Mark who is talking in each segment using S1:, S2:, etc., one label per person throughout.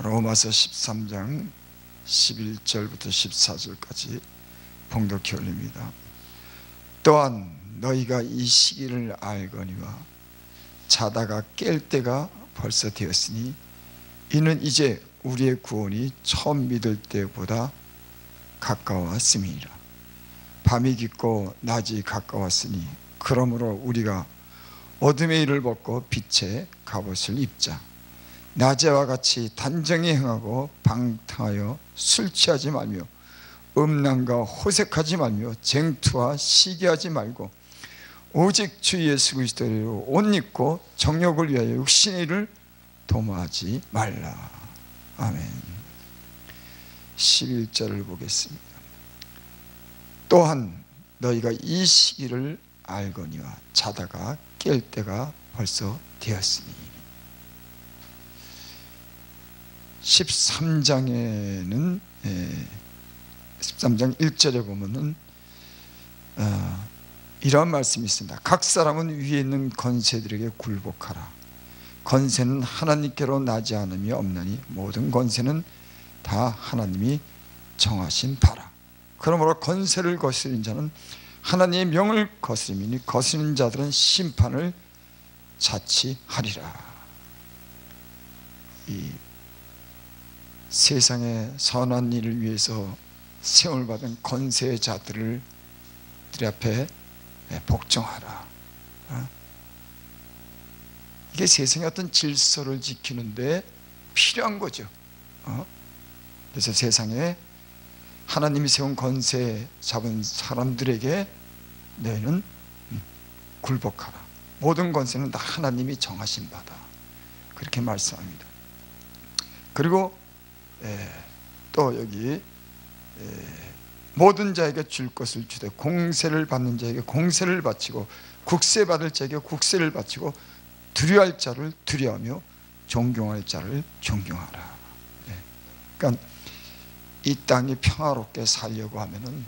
S1: 로마서 13장 11절부터 14절까지 봉독해 올립니다. 또한 너희가 이 시기를 알거니와 자다가 깰 때가 벌써 되었으니 이는 이제 우리의 구원이 처음 믿을 때보다 가까웠음이니라. 밤이 깊고 낮이 가까웠으니 그러므로 우리가 어둠의 일을 벗고 빛의 갑옷을 입자. 낮에와 같이 단정히 행하고 방탕하여 술 취하지 말며 음란과 호색하지 말며 쟁투와 시기하지 말고 오직 주 예수 그리스도로 옷 입고 정욕을 위하여 육신의 일을 도모하지 말라. 아멘. 11절을 보겠습니다. 또한 너희가 이 시기를 알거니와 자다가 깰 때가 벌써 되었으니. 13장에는 13장 1절에 보면은 이런 말씀이 있습니다. 각 사람은 위에 있는 권세들에게 굴복하라. 권세는 하나님께로 나지 않음이 없나니 모든 권세는 다 하나님이 정하신 바라. 그러므로 권세를 거스린 자는 하나님의 명을 거스림이니 거스리는 자들은 심판을 자치하리라. 이 세상의 선한 일을 위해서 세움을 받은 권세자들을 앞에 복종하라. 이게 세상의 어떤 질서를 지키는데 필요한 거죠. 그래서 세상에 하나님이 세운 권세 잡은 사람들에게 너희는 굴복하라. 모든 권세는 다 하나님이 정하신 바다. 그렇게 말씀합니다. 그리고 또 여기 모든 자에게 줄 것을 주되 공세를 받는 자에게 공세를 바치고 국세 받을 자에게 국세를 바치고 두려워할 자를 두려워하며 존경할 자를 존경하라. 그러니까 이 땅이 평화롭게 살려고 하면은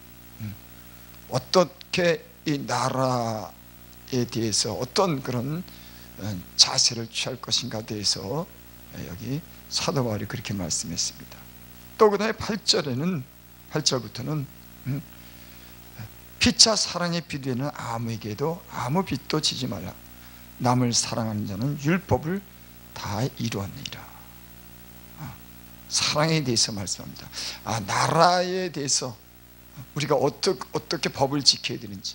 S1: 어떻게 이 나라에 대해서 어떤 그런 자세를 취할 것인가에 대해서 여기 사도 바울이 그렇게 말씀했습니다. 또 그 다음에 8절부터는 피차 사랑의 비두에는 아무에게도 아무 빚도 지지 말라. 남을 사랑하는 자는 율법을 다 이루었느니라. 사랑에 대해서 말씀합니다. 나라에 대해서 우리가 어떻게 법을 지켜야 되는지,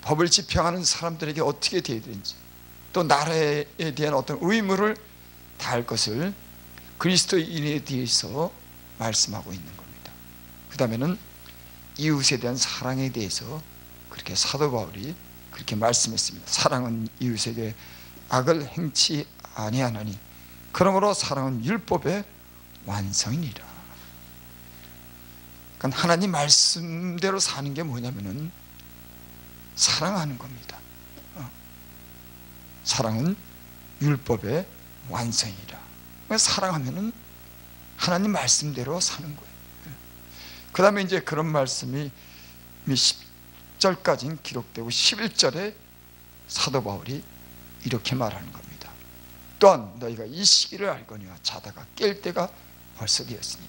S1: 법을 집행하는 사람들에게 어떻게 되어야 되는지, 또 나라에 대한 어떤 의무를 다할 것을 그리스도인에 대해서 말씀하고 있는 겁니다. 그 다음에는 이웃에 대한 사랑에 대해서 그렇게 사도 바울이 그렇게 말씀했습니다. 사랑은 이웃에게 악을 행치 아니하나니 그러므로 사랑은 율법의 완성이니라. 그러니까 하나님 말씀대로 사는 게 뭐냐면은 사랑하는 겁니다. 사랑은 율법의 완성이라. 사랑하면은 하나님 말씀대로 사는 거예요. 그 다음에 이제 그런 말씀이 10절까지는 기록되고 11절에 사도 바울이 이렇게 말하는 겁니다. 또한 너희가 이 시기를 알거니와 자다가 깰 때가 벌써 되었으니.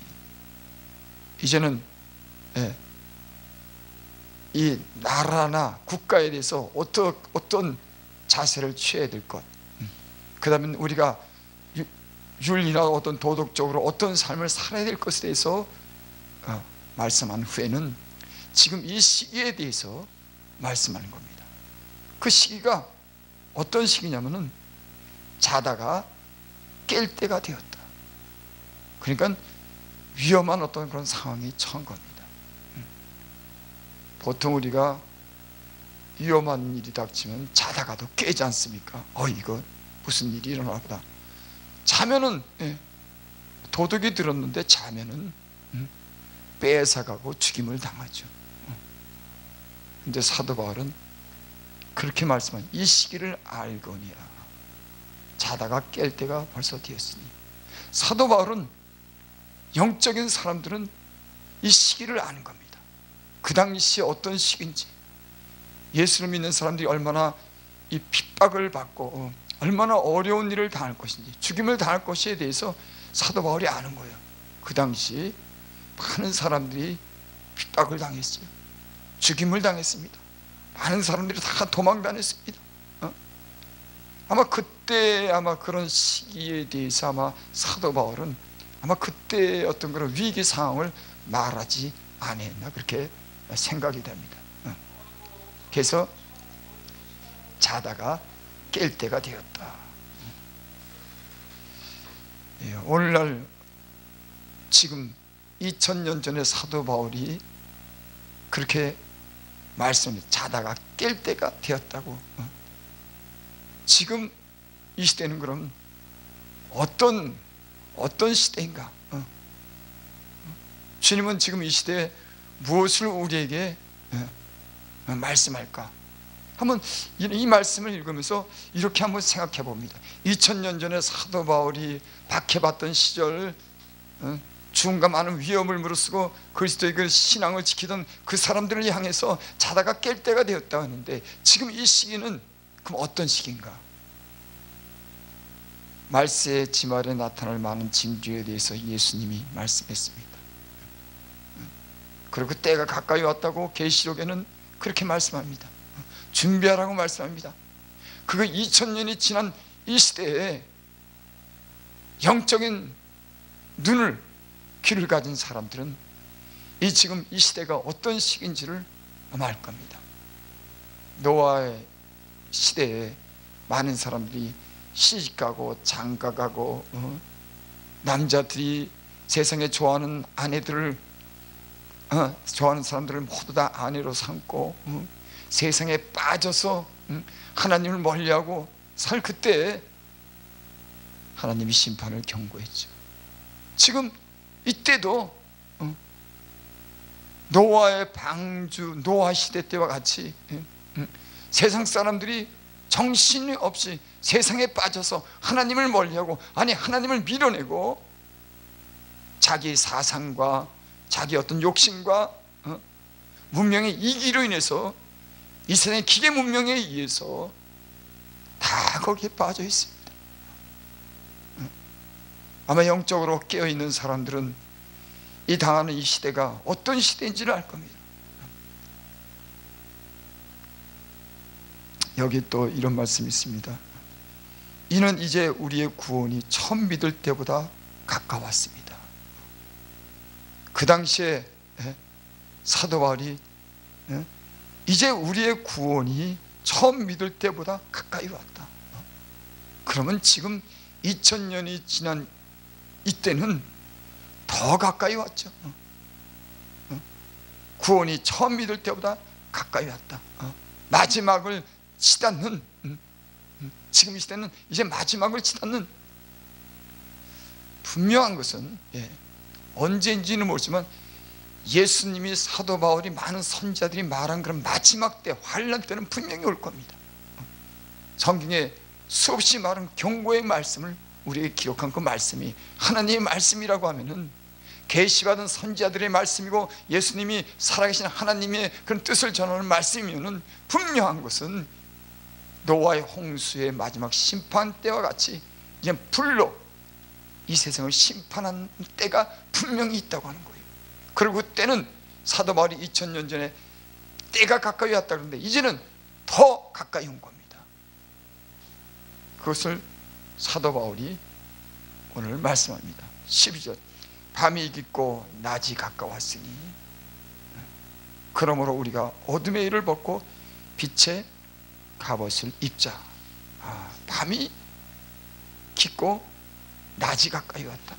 S1: 이제는 이 나라나 국가에 대해서 어떤 자세를 취해야 될 것, 그 다음에 우리가 윤리나 어떤 도덕적으로 어떤 삶을 살아야 될 것에 대해서 말씀한 후에는 지금 이 시기에 대해서 말씀하는 겁니다. 그 시기가 어떤 시기냐면은 자다가 깰 때가 되었다. 그러니까 위험한 어떤 그런 상황이 처한 겁니다. 보통 우리가 위험한 일이 닥치면 자다가도 깨지 않습니까? 이거 무슨 일이 일어나 보다. 자면은 도둑이 들었는데 자면은 뺏어가고 죽임을 당하죠. 근데 사도 바울은 그렇게 말씀한 이 시기를 알거니와 자다가 깰 때가 벌써 되었으니. 사도 바울은 영적인 사람들은 이 시기를 아는 겁니다. 그 당시에 어떤 시기인지, 예수를 믿는 사람들이 얼마나 이 핍박을 받고 얼마나 어려운 일을 당할 것인지, 죽임을 당할 것에 대해서 사도 바울이 아는 거예요. 그 당시 많은 사람들이 핍박을 당했어요. 죽임을 당했습니다. 많은 사람들이 다 도망다녔습니다. 아마 그때 그런 시기에 대해서 아마 사도 바울은 아마 그때 어떤 그런 위기 상황을 말하지 않았나 그렇게 생각이 됩니다. 그래서 자다가 깰 때가 되었다. 오늘날 지금 2000년 전에 사도 바울이 그렇게 말씀합니다. 자다가 깰 때가 되었다고. 지금 이 시대는 그럼 어떤 시대인가? 주님은 지금 이 시대에 무엇을 우리에게 말씀할까? 한번 이 말씀을 읽으면서 이렇게 한번 생각해 봅니다. 2000년 전에 사도 바울이 박해받던 시절, 죽음과 많은 위험을 무릅쓰고 그리스도의 그 신앙을 지키던 그 사람들을 향해서 자다가 깰 때가 되었다 하는데, 지금 이 시기는 그럼 어떤 시기인가? 말세의 지말에 나타날 많은 징조에 대해서 예수님이 말씀했습니다. 그리고 때가 가까이 왔다고 계시록에는 그렇게 말씀합니다. 준비하라고 말씀합니다. 그거 2000년이 지난 이 시대에 영적인 눈을, 귀를 가진 사람들은 지금 이 시대가 어떤 시기인지를 아마 알 겁니다. 노아의 시대에 많은 사람들이 시집가고 장가가고, 남자들이 세상에 좋아하는 아내들을, 좋아하는 사람들을 모두 다 아내로 삼고, 세상에 빠져서 하나님을 멀리하고 살 그때 하나님이 심판을 경고했죠. 지금 이때도 노아의 방주, 노아 시대 때와 같이 세상 사람들이 정신이 없이 세상에 빠져서 하나님을 멀리하고, 아니 하나님을 밀어내고 자기 사상과 자기 어떤 욕심과 문명의 이기로 인해서, 이 세상의 기계 문명에 의해서 다 거기에 빠져 있습니다. 아마 영적으로 깨어있는 사람들은 이 당하는 이 시대가 어떤 시대인지를 알 겁니다. 여기 또 이런 말씀이 있습니다. 이는 이제 우리의 구원이 처음 믿을 때보다 가까웠습니다. 그 당시에 사도 바울이 이제 우리의 구원이 처음 믿을 때보다 가까이 왔다. 그러면 지금 2000년이 지난 이때는 더 가까이 왔죠. 구원이 처음 믿을 때보다 가까이 왔다. 마지막을 치닫는, 지금 이 시대는 이제 마지막을 치닫는, 분명한 것은 언제인지는 모르지만 예수님이, 사도 바울이, 많은 선지자들이 말한 그런 마지막 때, 환난 때는 분명히 올 겁니다. 성경에 수없이 많은 경고의 말씀을 우리에게 기록한 그 말씀이 하나님의 말씀이라고 하면은, 계시받은 선지자들의 말씀이고 예수님이 살아계신 하나님의 그런 뜻을 전하는 말씀이면은, 분명한 것은 노아의 홍수의 마지막 심판 때와 같이 이제 불로 이 세상을 심판한 때가 분명히 있다고 하는 거예요. 그리고 그때는 사도 바울이 2000년 전에 때가 가까이 왔다 그러는데, 이제는 더 가까이 온 겁니다. 그것을 사도 바울이 오늘 말씀합니다. 12절, 밤이 깊고 낮이 가까웠으니 그러므로 우리가 어둠의 일을 벗고 빛의 갑옷을 입자. 밤이 깊고 낮이 가까이 왔다.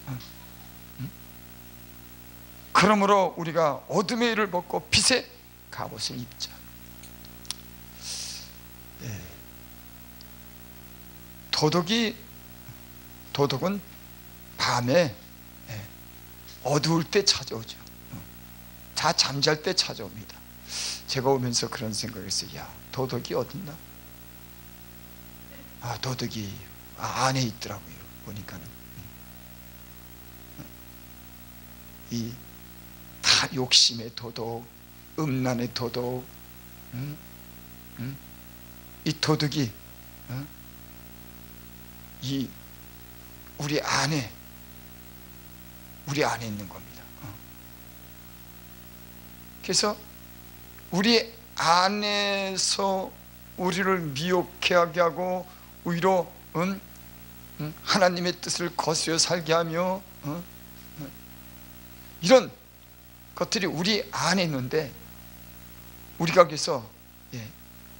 S1: 그러므로 우리가 어둠의 일을 벗고 빛의 갑옷을 입자. 도덕은 밤에 어두울 때 찾아오죠. 다 잠잘 때 찾아옵니다. 제가 오면서 그런 생각을 했어요. 야, 도덕이 어딨나? 도덕이 안에 있더라고요. 보니까는 이 다 욕심의 도덕, 음란의 도덕, 이 도덕이 이 우리 안에 우리 안에 있는 겁니다. 그래서 우리 안에서 우리를 미혹하게 하고 오히려 하나님의 뜻을 거스려 살게 하며 이런 것들이 우리 안에 있는데, 우리가 그래서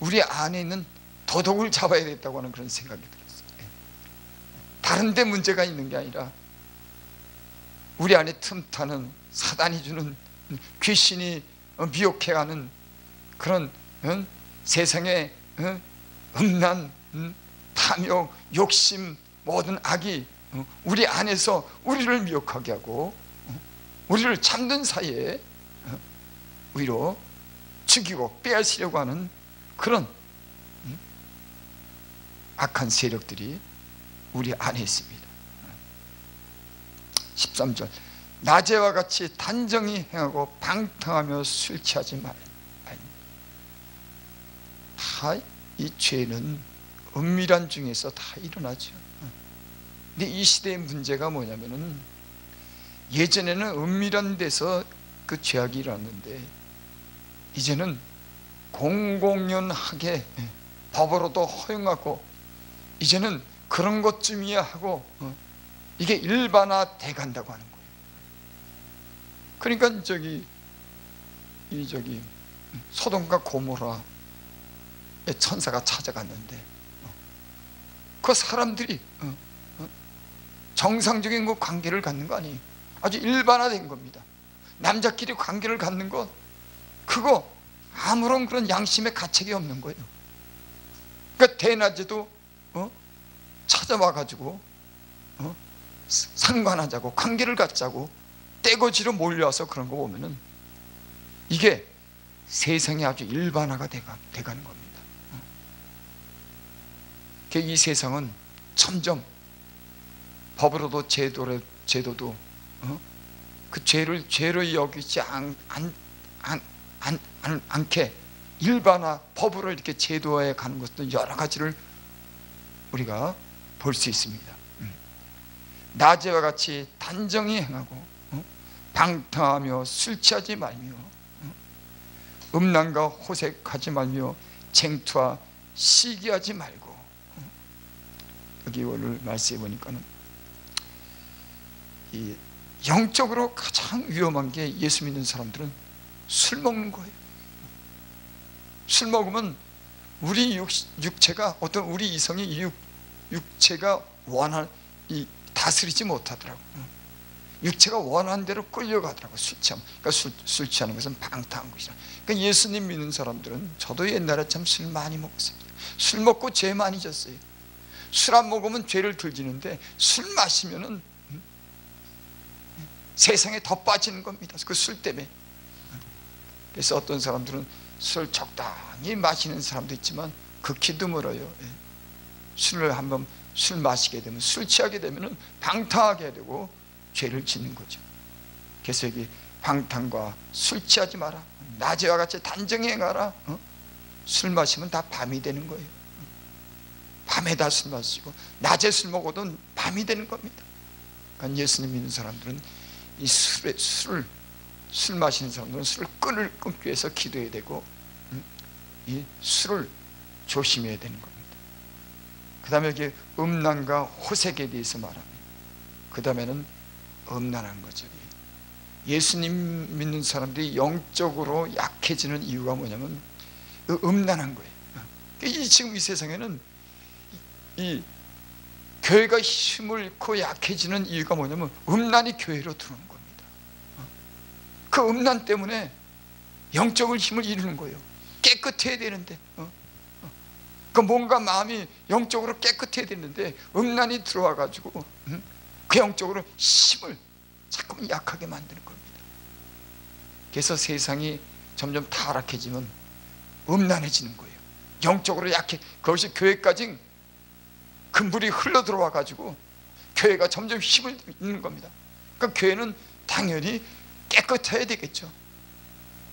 S1: 우리 안에 있는 도덕을 잡아야 겠다고 하는 그런 생각이 들었어요. 다른 데 문제가 있는 게 아니라 우리 안에 틈타는 사단이 주는, 귀신이 미혹해가는 그런 세상의 음란, 탐욕, 욕심, 모든 악이 우리 안에서 우리를 미혹하게 하고 우리를 참는 사이에 오히려 죽이고 빼앗으려고 하는 그런 악한 세력들이 우리 안에 있습니다. 13절, 낮에와 같이 단정히 행하고 방탕하며 술 취하지 말라. 다 이 죄는 은밀한 중에서 다 일어나죠. 근데 이 시대의 문제가 뭐냐면은, 예전에는 은밀한 데서 그 죄악이 일어났는데 이제는 공공연하게 법으로도 허용하고 이제는 그런 것쯤이야 하고 이게 일반화돼 간다고 하는 거예요. 그러니까 소돔과 고모라의 천사가 찾아갔는데 그 사람들이 정상적인 그 관계를 갖는 거 아니에요. 아주 일반화된 겁니다. 남자끼리 관계를 갖는 것, 그거 아무런 그런 양심의 가책이 없는 거예요. 그러니까 대낮에도 찾아와 가지고 상관하자고, 관계를 갖자고 떼거지로 몰려와서 그런 거 보면은 이게 세상이 아주 일반화가 돼가는 겁니다. 이 세상은 점점 법으로도 제도도 그 죄를 죄로 여기지 않게 일반화, 법으로 이렇게 제도화해 가는 것도 여러 가지를 우리가 볼 수 있습니다. 낮에와 같이 단정히 행하고 방탕하며 술 취하지 말며 음란과 호색하지 말며 쟁투와 시기하지 말고. 여기 오늘 말씀해 보니까는 이 영적으로 가장 위험한 게, 예수 믿는 사람들은 술 먹는 거예요. 술 먹으면 우리 육체가, 어떤 우리 이성이 육체가 다스리지 못하더라고요. 육체가 원하는 대로 끌려가더라고요. 술 취하면. 그러니까 술 취하는 것은 방탕한 것이라. 그러니까 예수님 믿는 사람들은, 저도 옛날에 참 술 많이 먹었습니다. 술 먹고 죄 많이 졌어요. 술 안 먹으면 죄를 덜 지는데 술 마시면은 세상에 더 빠지는 겁니다. 그 술 때문에. 그래서 어떤 사람들은 술 적당히 마시는 사람도 있지만 극히 드물어요. 술을 한번 술 마시게 되면, 술 취하게 되면 방탕하게 되고 죄를 짓는 거죠. 그래서 여기 방탕과 술 취하지 마라, 낮에와 같이 단정히 행하라. 술 마시면 다 밤이 되는 거예요. 밤에 다 술 마시고 낮에 술 먹어도 밤이 되는 겁니다. 그러니까 예수님 믿는 사람들은 이 술 마시는 사람들은 술을 끊기 위해서 기도해야 되고 이 술을 조심해야 되는 겁니다. 그 다음에 여기 음란과 호색에 대해서 말합니다. 그 다음에는 음란한 거죠. 예수님 믿는 사람들이 영적으로 약해지는 이유가 뭐냐면 음란한 거예요. 지금 이 세상에는 이 교회가 힘을 잃고 약해지는 이유가 뭐냐면 음란이 교회로 들어오는 겁니다. 그 음란 때문에 영적인 힘을 잃는 거예요. 깨끗해야 되는데, 그 뭔가 마음이 영적으로 깨끗해야 되는데 음란이 들어와 가지고 그 영적으로 힘을 자꾸만 약하게 만드는 겁니다. 그래서 세상이 점점 타락해지면 음란해지는 거예요. 영적으로 약해. 그것이 교회까지 그 물이 흘러 들어와 가지고 교회가 점점 힘을 잃는 겁니다. 그러니까 교회는 당연히 깨끗해야 되겠죠.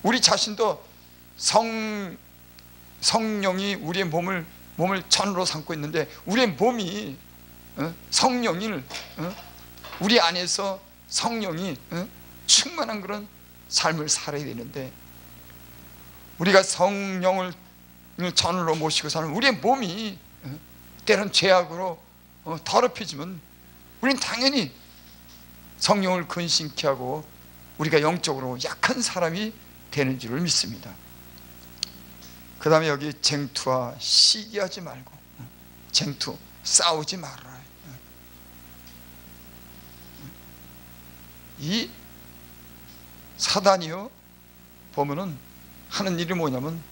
S1: 우리 자신도 성령이 우리의 몸을 전으로 삼고 있는데, 우리의 몸이 성령을 우리 안에서 성령이 충만한 그런 삶을 살아야 되는데, 우리가 성령을 전으로 모시고 사는 우리의 몸이 때론 죄악으로 더럽혀지면 우리는 당연히 성령을 근심케 하고 우리가 영적으로 약한 사람이 되는 줄을 믿습니다. 그 다음에 여기 쟁투와 시기하지 말고, 쟁투, 싸우지 말아라. 이 사단이요 보면은 하는 일이 뭐냐면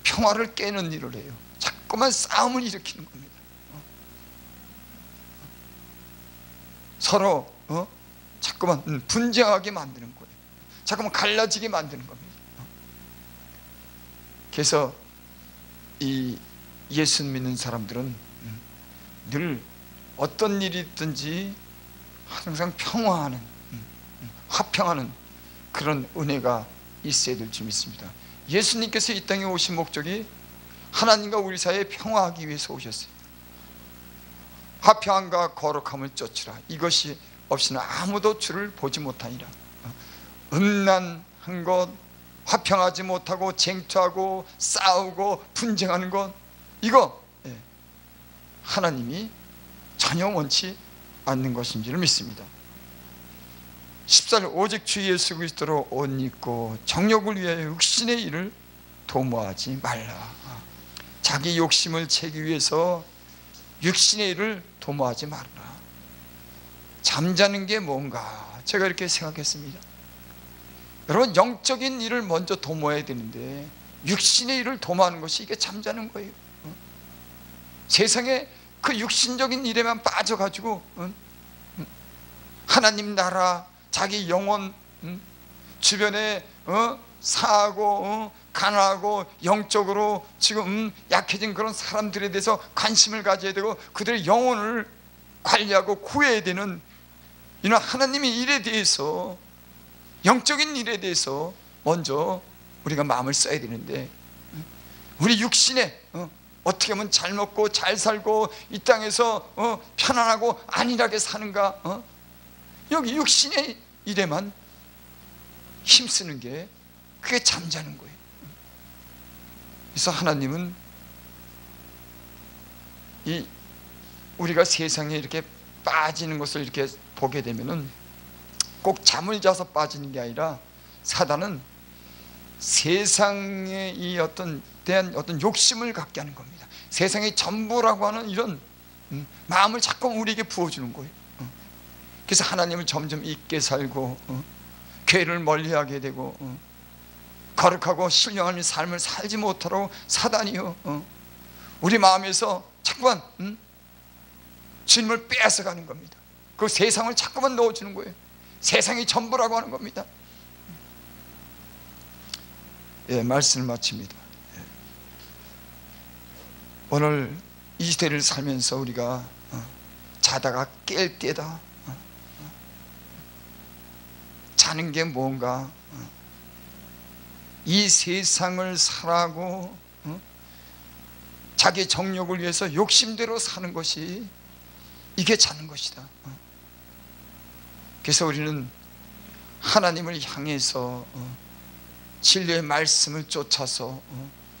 S1: 평화를 깨는 일을 해요. 자꾸만 싸움을 일으키는 겁니다. 서로 자꾸만 분쟁하게 만드는 거예요. 자꾸만 갈라지게 만드는 겁니다. 그래서 이 예수 믿는 사람들은 늘 어떤 일이 있든지 항상 평화하는, 화평하는 그런 은혜가 있어야 될 줄 믿습니다. 예수님께서 이 땅에 오신 목적이 하나님과 우리 사이에 평화하기 위해서 오셨어요. 화평함과 거룩함을 쫓으라. 이것이 없이는 아무도 주를 보지 못하니라. 음란한 것, 화평하지 못하고 쟁투하고 싸우고 분쟁하는 것, 이거 하나님이 전혀 원치 않는 것인 줄 믿습니다. 14절, 오직 주 예수 그리스도로 옷 입고 정욕을 위하여 육신의 일을 도모하지 말라. 자기 욕심을 채기 위해서 육신의 일을 도모하지 말라. 잠자는 게 뭔가 제가 이렇게 생각했습니다. 여러분, 영적인 일을 먼저 도모해야 되는데 육신의 일을 도모하는 것이 이게 잠자는 거예요. 세상에 그 육신적인 일에만 빠져가지고 하나님 나라, 자기 영혼, 주변에 사하고 가난하고 영적으로 지금 약해진 그런 사람들에 대해서 관심을 가져야 되고 그들의 영혼을 관리하고 구해야 되는 이런 하나님의 일에 대해서, 영적인 일에 대해서 먼저 우리가 마음을 써야 되는데, 우리 육신에 어떻게 하면 잘 먹고 잘 살고 이 땅에서 편안하고 안일하게 사는가, 여기 육신의 일에만 힘쓰는 게 그게 잠자는 거예요. 그래서 하나님은 이 우리가 세상에 이렇게 빠지는 것을 이렇게 보게 되면은 꼭 잠을 자서 빠지는 게 아니라, 사단은 세상에 이 대한 어떤 욕심을 갖게 하는 겁니다. 세상의 전부라고 하는 이런 마음을 자꾸 우리에게 부어주는 거예요. 그래서 하나님을 점점 잊게 살고 교회를 멀리하게 되고 거룩하고 신령한 삶을 살지 못하라고 사단이요 우리 마음에서 자꾸만 주님을 빼앗아가는 겁니다. 그 세상을 자꾸만 넣어주는 거예요. 세상이 전부라고 하는 겁니다. 예, 말씀을 마칩니다. 오늘 이 시대를 살면서 우리가 자다가 깰 때다, 자는 게 뭔가, 이 세상을 살아고 자기 정욕을 위해서 욕심대로 사는 것이 이게 자는 것이다. 그래서 우리는 하나님을 향해서 진리의 말씀을 쫓아서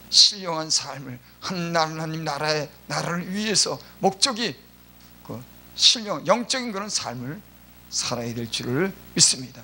S1: 신령한 삶을, 하나님 나라를 위해서 목적이 그 신령 영적인 그런 삶을 살아야 될 줄을 믿습니다.